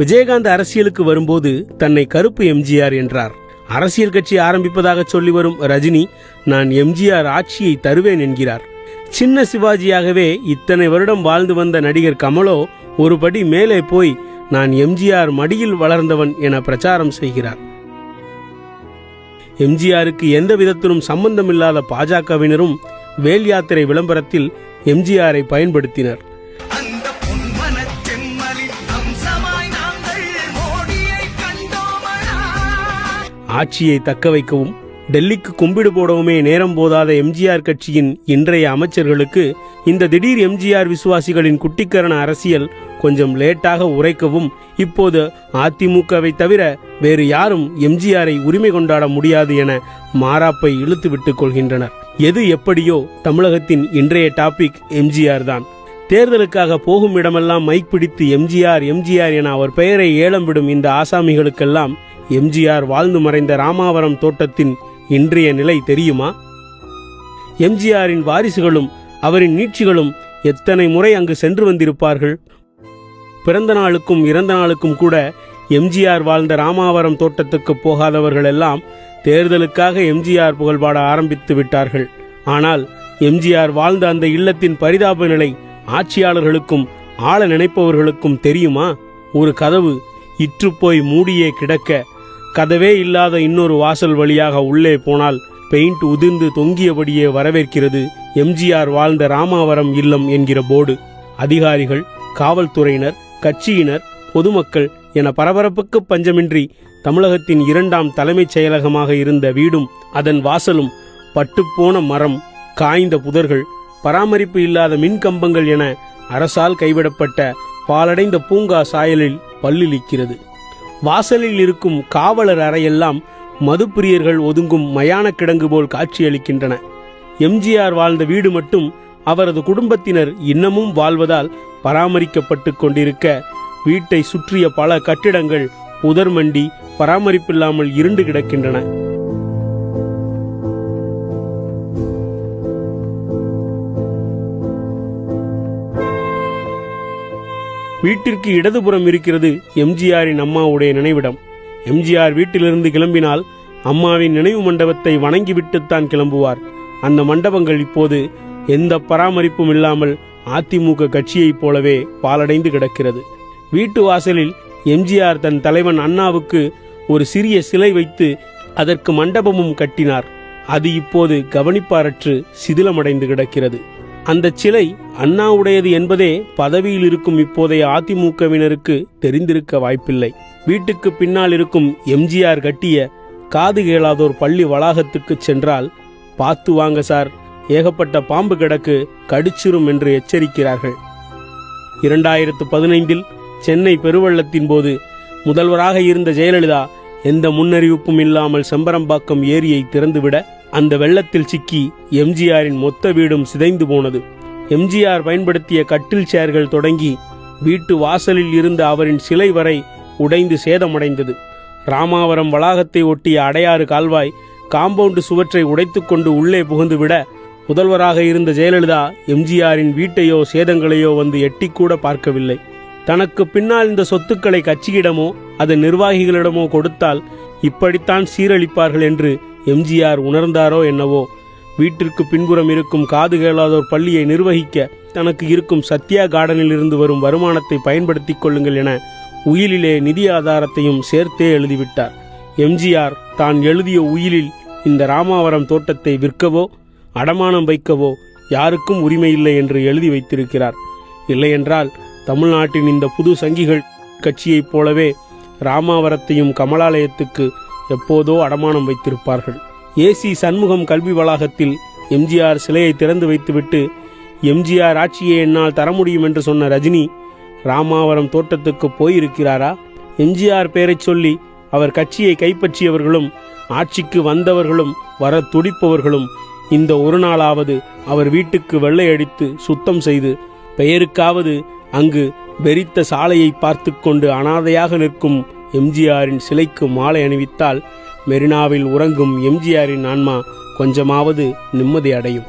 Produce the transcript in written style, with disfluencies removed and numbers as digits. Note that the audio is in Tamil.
விஜயகாந்த் அரசியலுக்கு வரும்போது தன்னை கருப்பு எம்ஜிஆர் என்றார். அரசியல் கட்சி ஆரம்பிப்பதாக சொல்லி வரும் ரஜினி நான் எம்ஜிஆர் ஆட்சியை தருவேன் என்கிறார். சின்ன சிவாஜியாகவே இத்தனை வருடம் வாழ்ந்து வந்த நடிகர் கமலோ ஒரு படி மேலே போய் நான் எம்ஜிஆர் மடியில் வளர்ந்தவன் என பிரச்சாரம் செய்கிறார். எம்ஜிஆருக்கு எந்த விதத்திலும் சம்பந்தமில்லாத பாஜகவினரும் வேல் யாத்திரை விளம்பரத்தில் எம்ஜிஆரை பயன்படுத்தினர். ஆட்சியை தக்க வைக்கவும் டெல்லிக்கு கும்பிடு போடவுமே நேரம் போதாத எம்ஜிஆர் கட்சியின் இன்றைய அமைச்சர்களுக்கு இந்த திடீர் எம்ஜிஆர் விசுவாசிகளின் குட்டிக்கரண அரசியல் கொஞ்சம் லேட்டாக உரைக்கவும் இப்போது அதிமுகவை தவிர வேறு யாரும் எம்ஜிஆரை உரிமை கொண்டாட முடியாது என மாறாப்பை இழுத்து விட்டுக் கொள்கின்றனர். எது எப்படியோ தமிழகத்தின் இன்றைய டாபிக் எம்ஜிஆர் தான். தேர்தலுக்காக போகும் இடமெல்லாம் மைக் பிடித்து எம்ஜிஆர் எம்ஜிஆர் என அவர் பெயரை ஏலம் விடும் இந்த ஆசாமிகளுக்கெல்லாம் எம்ஜிஆர் வாழ்ந்து மறைந்த ராமாவரம் தோட்டத்தின் இன்றைய நிலை தெரியுமா? எம்ஜிஆரின் வாரிசுகளும் அவரின் நீட்சிகளும் எத்தனை முறை அங்கு சென்று வந்திருப்பார்கள்? பிறந்த நாளுக்கும் இறந்த நாளுக்கும் கூட எம்ஜிஆர் வாழ்ந்த ராமாவரம் தோட்டத்துக்கு போகாதவர்கள் எல்லாம் தேர்தலுக்காக எம்ஜிஆர் புகழ்பாட ஆரம்பித்து விட்டார்கள். ஆனால் எம்ஜிஆர் வாழ்ந்த அந்த இல்லத்தின் பரிதாப நிலை ஆட்சியாளர்களுக்கும் ஆள நினைப்பவர்களுக்கும் தெரியுமா? ஒரு கதவு இற்றுப்போய் மூடியே கிடக்க, கதவே இல்லாத இன்னொரு வாசல் வழியாக உள்ளே போனால் பெயிண்ட் உதிர்ந்து தொங்கியபடியே வரவேற்கிறது எம்ஜிஆர் வாழ்ந்த ராமாவரம் இல்லம் என்கிற போர்டு. அதிகாரிகள், காவல்துறையினர், கட்சியினர், பொதுமக்கள் என பரபரப்புக்கு பஞ்சமின்றி தமிழகத்தின் 2ஆம் தலைமைச் செயலகமாக இருந்த வீடும் அதன் வாசலும் பட்டுப்போன மரம், காய்ந்த புதர்கள், பராமரிப்பு இல்லாத மின்கம்பங்கள் என அரசால் கைவிடப்பட்ட பாலடைந்த பூங்கா சாயலில் பல்லிழிக்கிறது. வாசலில் இருக்கும் காவலர் அறையெல்லாம் மதுப்பிரியர்கள் ஒதுங்கும் மயான கிடங்கு போல் காட்சியளிக்கின்றன. எம்ஜிஆர் வாழ்ந்த வீடு மட்டும் அவரது குடும்பத்தினர் இன்னமும் வாழ்வதால் பராமரிக்கப்பட்டு கொண்டிருக்க, வீட்டை சுற்றிய பல கட்டிடங்கள் புதர்மண்டி பராமரிப்பில்லாமல் இருண்டு கிடக்கின்றன. வீட்டிற்கு இடதுபுறம் இருக்கிறது எம்ஜிஆரின் அம்மாவுடைய நினைவிடம். எம்ஜிஆர் வீட்டிலிருந்து கிளம்பினால் அம்மாவின் நினைவு மண்டபத்தை வணங்கிவிட்டுத்தான் கிளம்புவார். அந்த மண்டபங்கள் இப்போது எந்த பராமரிப்பும் இல்லாமல் அதிமுக கட்சியைப் போலவே பாலடைந்து கிடக்கிறது. வீட்டு வாசலில் எம்ஜிஆர் தன் தலைவன் அண்ணாவுக்கு ஒரு சிறிய சிலை வைத்து அதற்கு மண்டபமும் கட்டினார். அது இப்போது கவனிப்பாரற்று சிதிலமடைந்து கிடக்கிறது. அந்த சிலை அண்ணாவுடையது என்பதே பதவியில் இருக்கும் இப்போதைய அதிமுகவினருக்கு தெரிந்திருக்க வாய்ப்பில்லை. வீட்டுக்கு பின்னால் இருக்கும் எம்ஜிஆர் கட்டிய காது கேளாதோர் பள்ளி வளாகத்துக்கு சென்றால் பார்த்து வாங்க சார், ஏகப்பட்ட பாம்பு கிடக்கு, கடிச்சிரும் என்று எச்சரிக்கிறார்கள். 2015 சென்னை பெருவெள்ளத்தின் போது முதல்வராக இருந்த ஜெயலலிதா எந்த முன்னறிவிப்பும் இல்லாமல் செம்பரம்பாக்கம் ஏரியை திறந்துவிட அந்த வெள்ளத்தில் சிக்கி எம்ஜிஆரின் மொத்த வீடும் சிதைந்து போனது. எம்ஜிஆர் பயன்படுத்திய கட்டில் சேர்கள் தொடங்கி வீட்டு வாசலில் இருந்த அவரின் சிலை வரை உடைந்து சேதமடைந்தது. ராமாவரம் வளாகத்தை ஒட்டிய அடையாறு கால்வாய் காம்பவுண்டு சுவற்றை உடைத்துக்கொண்டு உள்ளே புகுந்துவிட முதல்வராக இருந்த ஜெயலலிதா எம்ஜிஆரின் வீட்டையோ சேதங்களையோ வந்து எட்டிக்கூட பார்க்கவில்லை. தனக்கு பின்னால் இந்த சொத்துக்களை கட்சியிடமோ அதன் நிர்வாகிகளிடமோ கொடுத்தால் இப்படித்தான் சீரழிப்பார்கள் என்று எம்ஜிஆர் உணர்ந்தாரோ என்னவோ. வீட்டிற்கு பின்புறம் இருக்கும் காது கேளாதோர் பள்ளியை நிர்வகிக்க தனக்கு இருக்கும் சத்யா கார்டனில் இருந்து வரும் வருமானத்தை பயன்படுத்திக் கொள்ளுங்கள் என உயிலிலே நிதி ஆதாரத்தையும் சேர்த்தே எழுதிவிட்டார். எம்ஜிஆர் தான் எழுதிய உயிலில் இந்த ராமாவரம் தோட்டத்தை விற்கவோ அடமானம் வைக்கவோ யாருக்கும் உரிமை இல்லை என்று எழுதி வைத்திருக்கிறார். இல்லையென்றால் தமிழ்நாட்டின் இந்த புது சங்கிகள் கட்சியைப் போலவே ராமாவரத்தையும் கமலாலயத்துக்கு எப்போதோ அடமானம் வைத்திருப்பார்கள். ஏசி சண்முகம் கல்வி வளாகத்தில் எம்ஜிஆர் சிலையை திறந்து வைத்துவிட்டு எம்ஜிஆர் ஆட்சியை என்னால் தர முடியும் என்று சொன்ன ரஜினி ராமாவரம் தோட்டத்துக்கு போயிருக்கிறாரா? எம்ஜிஆர் பெயரை சொல்லி அவர் கட்சியை கைப்பற்றியவர்களும் ஆட்சிக்கு வந்தவர்களும் வர துடிப்பவர்களும் இந்த ஒரு நாளாவது அவர் வீட்டுக்கு வெள்ளையடித்து சுத்தம் செய்து பெயருக்காவது அங்கு வெறித்த சாலையை பார்த்து கொண்டு அனாதையாக நிற்கும் எம்ஜிஆரின் சிலைக்கு மாலை அணிவித்தால் மெரினாவில் உறங்கும் எம்ஜிஆரின் ஆன்மா கொஞ்சமாவது நிம்மதி அடையும்.